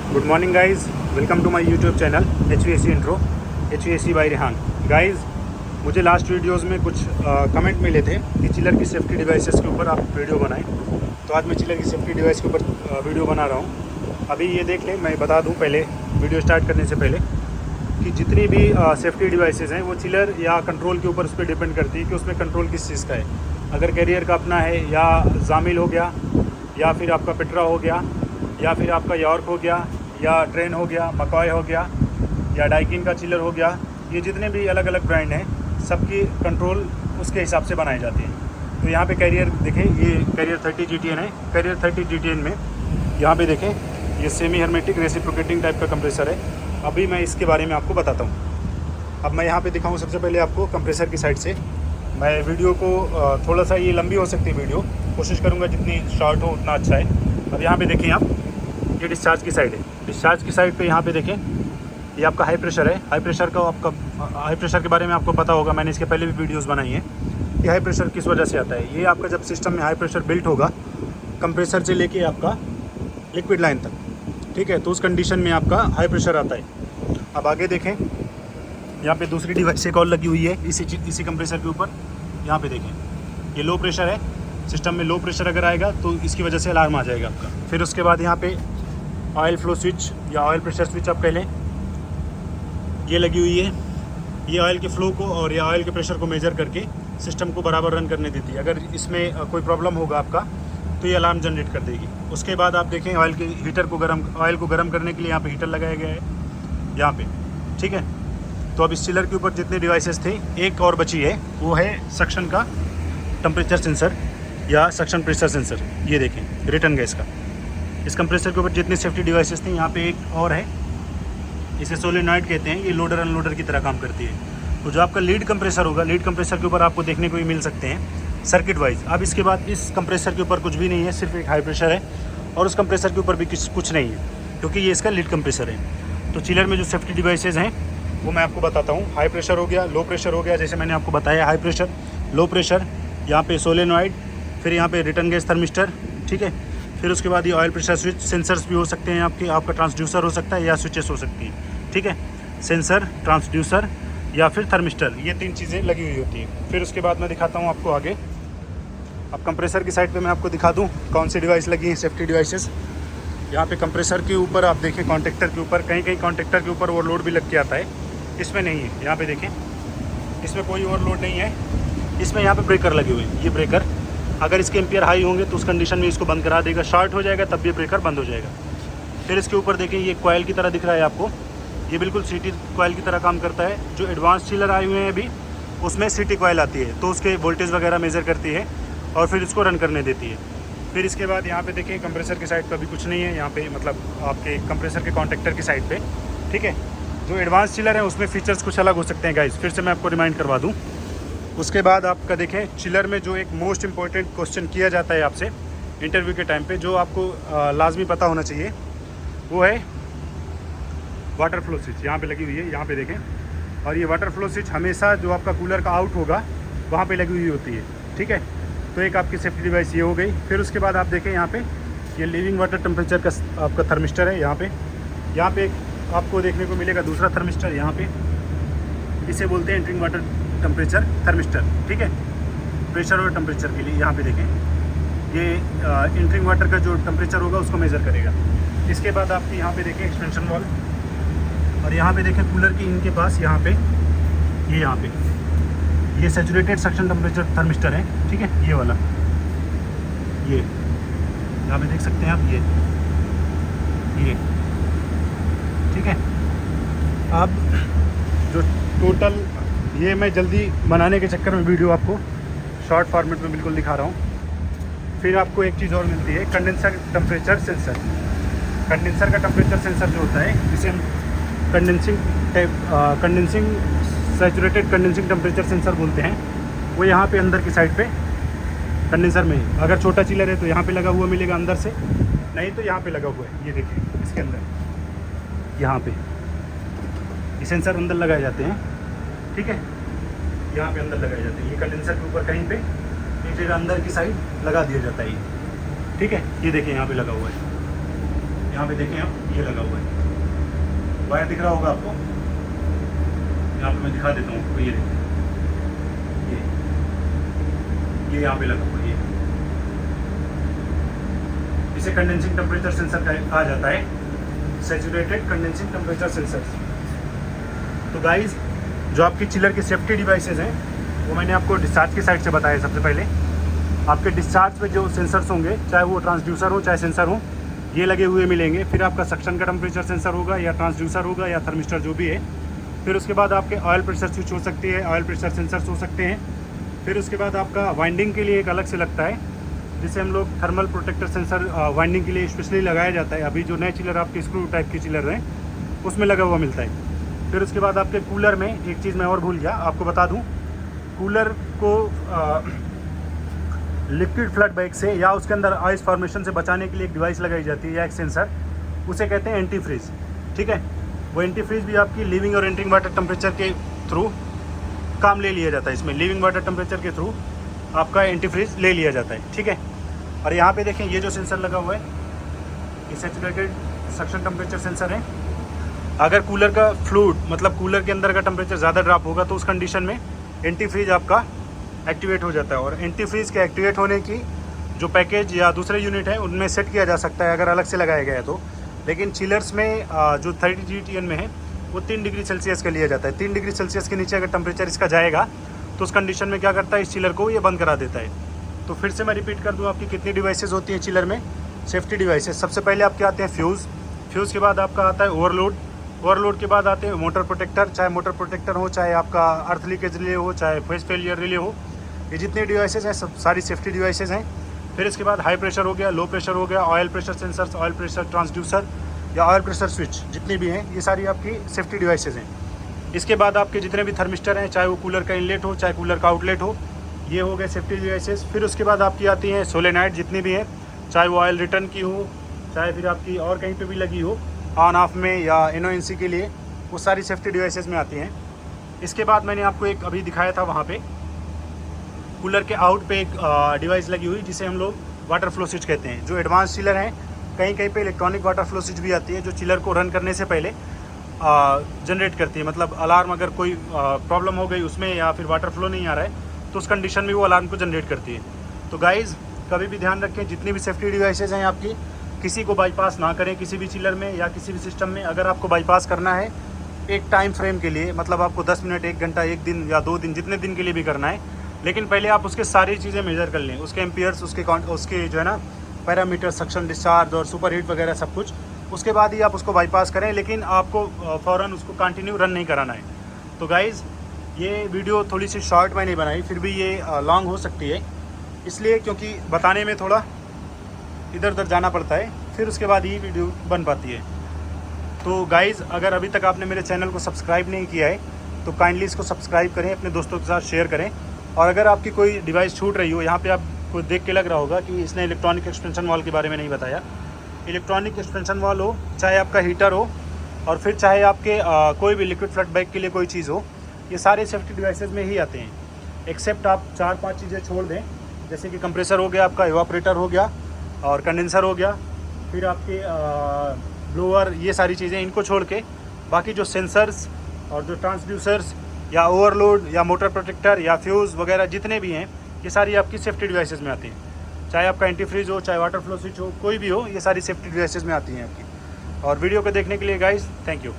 Good morning guys, welcome to my YouTube channel HVAC intro, HVAC by Rehan. Guys, मुझे last videos में कुछ comment मिले थे कि चिलर की सेफ्टी डिवाइसेस के ऊपर आप वीडियो बनाएं, तो आज मैं चिलर की सेफ्टी डिवाइस के ऊपर वीडियो बना रहा हूं। अभी ये देख लें, मैं बता दूं पहले वीडियो स्टार्ट करने से पहले कि जितनी भी सेफ्टी डिवाइसेस हैं वो चिलर या कंट्रोल के ऊपर उस पर डिपेंड करती है कि उसमें कंट्रोल किस चीज़ का है। अगर कैरियर का अपना है या जामिल हो गया या फिर आपका पेट्रा हो गया या फिर आपका यॉर्क हो गया या ट्रेन हो गया, मकॉय हो गया या डाइकिन का चिलर हो गया, ये जितने भी अलग अलग ब्रांड हैं सबकी कंट्रोल उसके हिसाब से बनाई जाती है। तो यहाँ पे कैरियर देखें, ये कैरियर 30 GTN है। कैरियर 30 GTN में यहाँ पे देखें, ये सेमी हर्मेटिक रेसिप्रोकेटिंग टाइप का कंप्रेसर है। अभी मैं इसके बारे में आपको बताता हूँ। अब मैं यहाँ पे दिखाऊँ सबसे पहले आपको कंप्रेसर की साइड से। मैं वीडियो को थोड़ा सा ये लंबी हो सकती है वीडियो, कोशिश करूँगा जितनी शॉर्ट हो उतना अच्छा है। अब यहाँ पे देखें आप, ये डिस्चार्ज की साइड है। डिस्चार्ज की साइड पे यहाँ पे देखें, ये आपका हाई प्रेशर है। हाई प्रेशर का आपका हाई प्रेशर के बारे में आपको पता होगा, मैंने इसके पहले भी वीडियोस बनाई हैं। ये हाई प्रेशर किस वजह से आता है, ये आपका जब सिस्टम में हाई प्रेशर बिल्ट होगा कंप्रेसर से लेके आपका लिक्विड लाइन तक, ठीक है, तो उस कंडीशन में आपका हाई प्रेशर आता है। अब आगे देखें, यहाँ पे दूसरी डिवाइस एक और लगी हुई है इसी कंप्रेसर के ऊपर। यहाँ पे देखें, ये लो प्रेशर है। सिस्टम में लो प्रेशर अगर आएगा तो इसकी वजह से अलार्म आ जाएगा आपका। फिर उसके बाद यहाँ पे ऑयल फ्लो स्विच या ऑयल प्रेशर स्विच आप कह लें, ये लगी हुई है। ये ऑयल के फ्लो को और या ऑयल के प्रेशर को मेजर करके सिस्टम को बराबर रन करने देती है। अगर इसमें कोई प्रॉब्लम होगा आपका तो ये अलार्म जनरेट कर देगी। उसके बाद आप देखें, ऑयल के हीटर को ऑयल को गर्म करने के लिए यहाँ पे हीटर लगाया गया है यहाँ पे, ठीक है। तो अब इस चिलर के ऊपर जितने डिवाइसेस थे, एक और बची है, वो है सक्शन का टेम्परेचर सेंसर या सक्शन प्रेशर सेंसर। ये देखें, रिटर्न गैस का। इस कंप्रेसर के ऊपर जितनी सेफ्टी डिवाइसेस थी, यहाँ पे एक और है, इसे सोलेनॉइड कहते हैं। ये लोडर अनलोडर की तरह काम करती है। तो जो आपका लीड कंप्रेसर होगा, लीड कंप्रेसर के ऊपर आपको देखने को भी मिल सकते हैं सर्किट वाइज। अब इसके बाद इस कंप्रेसर के ऊपर कुछ भी नहीं है, सिर्फ एक हाई प्रेशर है, और उस कंप्रेसर के ऊपर भी कुछ नहीं है, क्योंकि ये इसका लीड कंप्रेसर है। तो चिलर में जो सेफ्टी डिवाइसेज हैं वो मैं आपको बताता हूँ। हाई प्रेशर हो गया, लो प्रेशर हो गया, जैसे मैंने आपको बताया, हाई प्रेशर, लो प्रेशर, यहाँ पे सोलेनॉइड, फिर यहाँ पे रिटर्न गैस थर्मिस्टर, ठीक है। फिर उसके बाद ये ऑयल प्रेशर स्विच, सेंसर्स भी हो सकते हैं आपका ट्रांसड्यूसर हो सकता है या स्विचेस हो सकती है, ठीक है। सेंसर, ट्रांसड्यूसर या फिर थर्मिस्टर, ये 3 चीज़ें लगी हुई होती हैं। फिर उसके बाद मैं दिखाता हूँ आपको आगे। अब कंप्रेसर की साइड पे मैं आपको दिखा दूँ कौन सी डिवाइस लगी है, सेफ्टी डिवाइसेस। यहाँ पे कंप्रेसर के ऊपर आप देखें, कॉन्टेक्टर के ऊपर, कहीं कहीं कॉन्टेक्टर के ऊपर ओवरलोड भी लग के आता है, इसमें नहीं है। यहाँ पे देखें, इसमें कोई ओवरलोड नहीं है। इसमें यहाँ पे ब्रेकर लगे हुए हैं। ये ब्रेकर अगर इसके एम्पियर हाई होंगे तो उस कंडीशन में इसको बंद करा देगा, शॉर्ट हो जाएगा तब ये ब्रेकर बंद हो जाएगा। फिर इसके ऊपर देखें, ये कॉयल की तरह दिख रहा है आपको, ये बिल्कुल सीटी कॉयल की तरह काम करता है। जो एडवांस चिलर आए हुए हैं अभी, उसमें सीटी कॉयल आती है, तो उसके वोल्टेज वगैरह मेज़र करती है और फिर इसको रन करने देती है। फिर इसके बाद यहाँ पे देखें, कंप्रेसर की साइड पर भी कुछ नहीं है। यहाँ पे मतलब आपके कंप्रेसर के कॉन्टेक्टर की साइड पे, ठीक है। जो एडवांस चिलर है उसमें फीचर्स कुछ अलग हो सकते हैं गाइस, फिर से मैं आपको रिमाइंड करवा दूँ। उसके बाद आपका देखें, चिलर में जो एक मोस्ट इंपॉर्टेंट क्वेश्चन किया जाता है आपसे इंटरव्यू के टाइम पे, जो आपको लाजमी पता होना चाहिए, वो है वाटर फ्लो स्विच। यहाँ पे लगी हुई है, यहाँ पे देखें। और ये वाटर फ्लो स्विच हमेशा जो आपका कूलर का आउट होगा वहाँ पे लगी हुई होती है, ठीक है। तो एक आपकी सेफ्टी डिवाइस ये हो गई। फिर उसके बाद आप देखें, यहाँ पे ये लिविंग वाटर टेम्परेचर का आपका थर्मिस्टर है। यहाँ पे आपको देखने को मिलेगा दूसरा थर्मिस्टर, यहाँ पे इसे बोलते हैं एंट्रिंग वाटर टेम्परेचर थर्मिस्टर, ठीक है, प्रेशर और टेम्परेचर के लिए। यहाँ पे देखें, ये एंट्रिंग वाटर का जो टेम्परेचर होगा उसको मेज़र करेगा। इसके बाद आपके यहाँ पे देखें एक्सपेंशन वाल्व, और यहाँ पे देखें कूलर की इनके पास यहाँ पे ये सैचुरेटेड सक्शन टेम्परेचर थर्मिस्टर है, ठीक है, ये वाला, ये यहाँ पे देख सकते हैं आप, ये ठीक है। अब जो टोटल, ये मैं जल्दी बनाने के चक्कर में वीडियो आपको शॉर्ट फॉर्मेट में बिल्कुल दिखा रहा हूँ। फिर आपको एक चीज़ और मिलती है, कंडेंसर टेम्परेचर सेंसर। कंडेंसर का टेम्परेचर सेंसर जो होता है, जिसे हम condensing saturated condensing temperature sensor बोलते हैं, वो यहाँ पे अंदर की साइड पे कंडेंसर में, अगर छोटा चिलर है तो यहाँ पे लगा हुआ मिलेगा अंदर से, नहीं तो यहाँ पे लगा हुआ है। ये देखिए, इसके अंदर यहाँ पे ये सेंसर अंदर लगाए जाते हैं, ठीक है, यहाँ पे अंदर लगाए जाते हैं। ये कंडेंसर के ऊपर कहीं पे एक जगह अंदर की साइड लगा दिया जाता है ये, ठीक है। ये देखिए यहाँ पे लगा हुआ है, यहाँ पे देखें आप, ये लगा हुआ है, वायर दिख रहा होगा आपको, यहाँ पे मैं दिखा देता हूँ आपको, ये देखिए ये यहाँ पे लगा हुआ है, ये इसे कंडेंसिंग टेम्परेचर सेंसर कहा जाता है, सैचुरेटेड कंडेंसिंग टेम्परेचर सेंसर। तो गाइज जो आपकी चिलर की सेफ्टी डिवाइसेज हैं वो मैंने आपको डिस्चार्ज की साइड से बताया। सबसे पहले आपके डिस्चार्ज पे जो सेंसर्स होंगे, चाहे वो ट्रांसड्यूसर हो चाहे सेंसर हो, ये लगे हुए मिलेंगे। फिर आपका सक्शन का टेम्परेचर सेंसर होगा या ट्रांसड्यूसर होगा या थर्मिस्टर जो भी है। फिर उसके बाद आपके ऑयल प्रेशर स्विच हो सकती है, ऑयल प्रेशर सेंसर्स हो सकते हैं। फिर उसके बाद आपका वाइंडिंग के लिए एक अलग से लगता है, जिसे हम लोग थर्मल प्रोटेक्टर सेंसर वाइंडिंग के लिए स्पेशली लगाया जाता है। अभी जो नए चिलर आपके स्क्रू टाइप की चिलर हैं उसमें लगा हुआ मिलता है। फिर उसके बाद आपके कूलर में एक चीज़ मैं और भूल गया आपको बता दूं, कूलर को लिक्विड फ्लड बैग से या उसके अंदर आइस फॉर्मेशन से बचाने के लिए एक डिवाइस लगाई जाती है या एक सेंसर, उसे कहते हैं एंटी फ्रीज। ठीक है, वो एंटी फ्रीज भी आपकी लिविंग और एंट्रिंग वाटर टेम्परेचर के थ्रू काम ले लिया जाता है। इसमें लिविंग वाटर टेम्परेचर के थ्रू आपका एंटी फ्रीज ले लिया जाता है। ठीक है, और यहाँ पे देखें ये जो सेंसर लगा हुआ है ये सैचुरेटेड सक्शन टेम्परेचर सेंसर है। अगर कूलर का फ्लूइड मतलब कूलर के अंदर का टेम्परेचर ज़्यादा ड्रॉप होगा तो उस कंडीशन में एंटी फ्रीज आपका एक्टिवेट हो जाता है। और एंटी फ्रीज के एक्टिवेट होने की जो पैकेज या दूसरे यूनिट है उनमें सेट किया जा सकता है अगर अलग से लगाया गया है तो। लेकिन चिलर्स में जो 30 GTN में है वो 3 डिग्री सेल्सियस का लिया जाता है। 3 डिग्री सेल्सियस के नीचे अगर टेम्परेचर इसका जाएगा तो उस कंडीशन में क्या करता है, इस चिलर को ये बंद करा देता है। तो फिर से मैं रिपीट कर दूँ, आपकी कितनी डिवाइसेज होती हैं चिलर में, सेफ्टी डिवाइसेज। सबसे पहले आपके आते हैं फ्यूज़, फ्यूज़ के बाद आपका आता है ओवरलोड, ओवरलोड के बाद आते हैं मोटर प्रोटेक्टर, चाहे मोटर प्रोटेक्टर हो, चाहे आपका अर्थ लीकेज रिले हो, चाहे फेज फेलियर रिले हो, ये जितने डिवाइसेज हैं सब सारी सेफ्टी डिवाइसेज हैं। फिर इसके बाद हाई प्रेशर हो गया, लो प्रेशर हो गया, oil pressure sensors, oil pressure transducer या ऑयल प्रेशर स्विच, जितनी भी हैं ये सारी आपकी सेफ्टी डिवाइसेज हैं। इसके बाद आपके जितने भी थर्मिस्टर हैं, चाहे वो कूलर का इनलेट हो चाहे कूलर का आउटलेट हो, ये हो गए सेफ्टी डिवाइसेज। फिर उसके बाद आपकी आती हैं सोलेनाइड, जितनी भी हैं, चाहे वो ऑयल रिटर्न की हो चाहे फिर आपकी और कहीं पे भी लगी हो ऑन ऑफ में या NONC के लिए, वो सारी सेफ्टी डिवाइसेज में आती हैं। इसके बाद मैंने आपको एक अभी दिखाया था वहाँ पे कूलर के आउट पे एक डिवाइस लगी हुई जिसे हम लोग वाटर फ्लो स्विच कहते हैं। जो एडवांस चिलर हैं कहीं कहीं पे इलेक्ट्रॉनिक वाटर फ्लो स्विच भी आती है जो चिलर को रन करने से पहले जनरेट करती है। मतलब अलार्म अगर कोई प्रॉब्लम हो गई उसमें या फिर वाटर फ्लो नहीं आ रहा है तो उस कंडीशन में वो अलार्म को जनरेट करती है। तो गाइज़ कभी भी ध्यान रखें, जितनी भी सेफ्टी डिवाइसेज हैं आपकी, किसी को बाईपास ना करें किसी भी चिलर में या किसी भी सिस्टम में। अगर आपको बाईपास करना है एक टाइम फ्रेम के लिए, मतलब आपको 10 मिनट, 1 घंटा, 1 दिन या 2 दिन, जितने दिन के लिए भी करना है, लेकिन पहले आप उसके सारी चीज़ें मेजर कर लें, उसके एम्पियर्स, उसके जो है ना पैरामीटर, सक्शन, डिस्चार्ज और सुपर हीट वगैरह सब कुछ। उसके बाद ही आप उसको बाईपास करें, लेकिन आपको फ़ौरन उसको कंटिन्यू रन नहीं कराना है। तो गाइज़ ये वीडियो थोड़ी सी शॉर्ट मैंने बनाई, फिर भी ये लॉन्ग हो सकती है इसलिए क्योंकि बताने में थोड़ा इधर उधर जाना पड़ता है, फिर उसके बाद ही वीडियो बन पाती है। तो गाइज़ अगर अभी तक आपने मेरे चैनल को सब्सक्राइब नहीं किया है तो काइंडली इसको सब्सक्राइब करें, अपने दोस्तों के साथ शेयर करें। और अगर आपकी कोई डिवाइस छूट रही हो, यहाँ पे आपको देख के लग रहा होगा कि इसने इलेक्ट्रॉनिक एक्सपेंशन वॉल के बारे में नहीं बताया। इलेक्ट्रॉनिक एक्सपेंशन वॉल हो, चाहे आपका हीटर हो, और फिर चाहे आपके कोई भी लिक्विड फ्लड बैग के लिए कोई चीज़ हो, ये सारे सेफ्टी डिवाइसेज में ही आते हैं। एक्सेप्ट आप 4-5 चीज़ें छोड़ दें, जैसे कि कंप्रेसर हो गया, आपका इवापोरेटर हो गया और कंडेंसर हो गया, फिर आपके ब्लोअर, ये सारी चीज़ें, इनको छोड़ के बाकी जो सेंसर्स और जो ट्रांसड्यूसर्स या ओवरलोड या मोटर प्रोटेक्टर या फ्यूज़ वगैरह जितने भी हैं, ये सारी आपकी सेफ्टी डिवाइसेज में आती हैं। चाहे आपका एंटी फ्रीज हो, चाहे वाटर फ्लो स्विच हो, कोई भी हो, ये सारी सेफ्टी डिवाइसेज में आती हैं आपकी। और वीडियो को देखने के लिए गाइस थैंक यू।